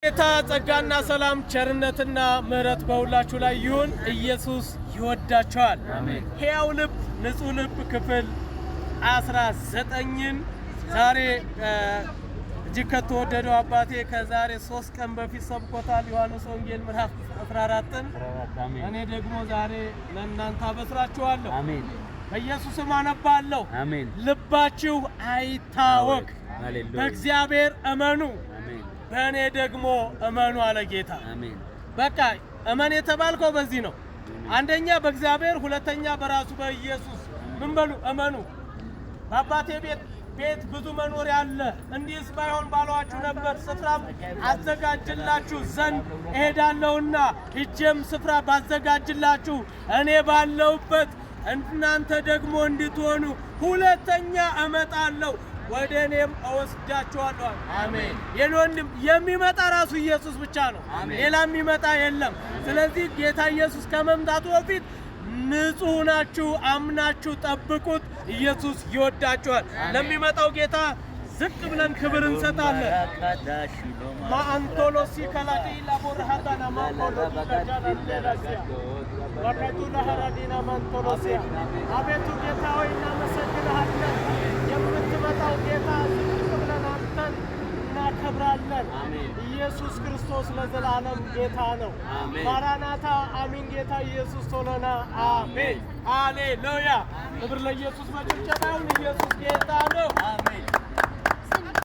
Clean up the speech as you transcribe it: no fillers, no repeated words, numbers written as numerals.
ጌታ ጸጋና ሰላም ቸርነትና ምሕረት በሁላችሁ ላይ ይሁን። ኢየሱስ ይወዳችኋል። አሜን። ሕያው ልብ ንጹህ ልብ ክፍል 19ን ዛሬ እጅግ ከተወደደው አባቴ ከዛሬ 3 ቀን በፊት ሰብኮታል። ዮሐንስ ወንጌል ምዕራፍ 14ን እኔ ደግሞ ዛሬ ለእናንተ አበስራችኋለሁ። አሜን። በኢየሱስም አነባለሁ። አሜን። ልባችሁ አይታወክ፣ በእግዚአብሔር እመኑ፣ በእኔ ደግሞ እመኑ አለ ጌታ። አሜን። በቃ እመን የተባልከው በዚህ ነው። አንደኛ በእግዚአብሔር፣ ሁለተኛ በራሱ በኢየሱስ ምን በሉ እመኑ። በአባቴ ቤት ብዙ መኖሪያ አለ፣ እንዲህስ ባይሆን ባሏችሁ ነበር። ስፍራም አዘጋጅላችሁ ዘንድ እሄዳለሁና ሂጄም ስፍራ ባዘጋጅላችሁ እኔ ባለሁበት እናንተ ደግሞ እንድትሆኑ ሁለተኛ እመጣለሁ፣ ወደ እኔም እወስዳችኋለሁ። አሜን። የወንድም የሚመጣ ራሱ ኢየሱስ ብቻ ነው። ሌላ የሚመጣ የለም። ስለዚህ ጌታ ኢየሱስ ከመምጣቱ በፊት ንጹህ ናችሁ፣ አምናችሁ ጠብቁት። ኢየሱስ ይወዳችኋል። ለሚመጣው ጌታ ዝቅ ብለን ክብር እንሰጣለን። ማአንቶሎሲ ከላዲ ላቦርሃታና ማቆሎዲ ከጃላንደራሲያ ወከቱላ ሀራዲና ማንቶሎሲያ አቤቱ ጌታ ሆይ እናመሰግንሃለን። የምትመጣው ጌታ ዝቅ ብለን አንተን እናከብራለን። ኢየሱስ ክርስቶስ ለዘላለም ጌታ ነው። ማራናታ አሚን። ጌታ ኢየሱስ ቶሎና አሜን። ሃሌሉያ። ክብር ለኢየሱስ። በጭብጨባ ይሁን። ኢየሱስ ጌታ ነው። አሜን።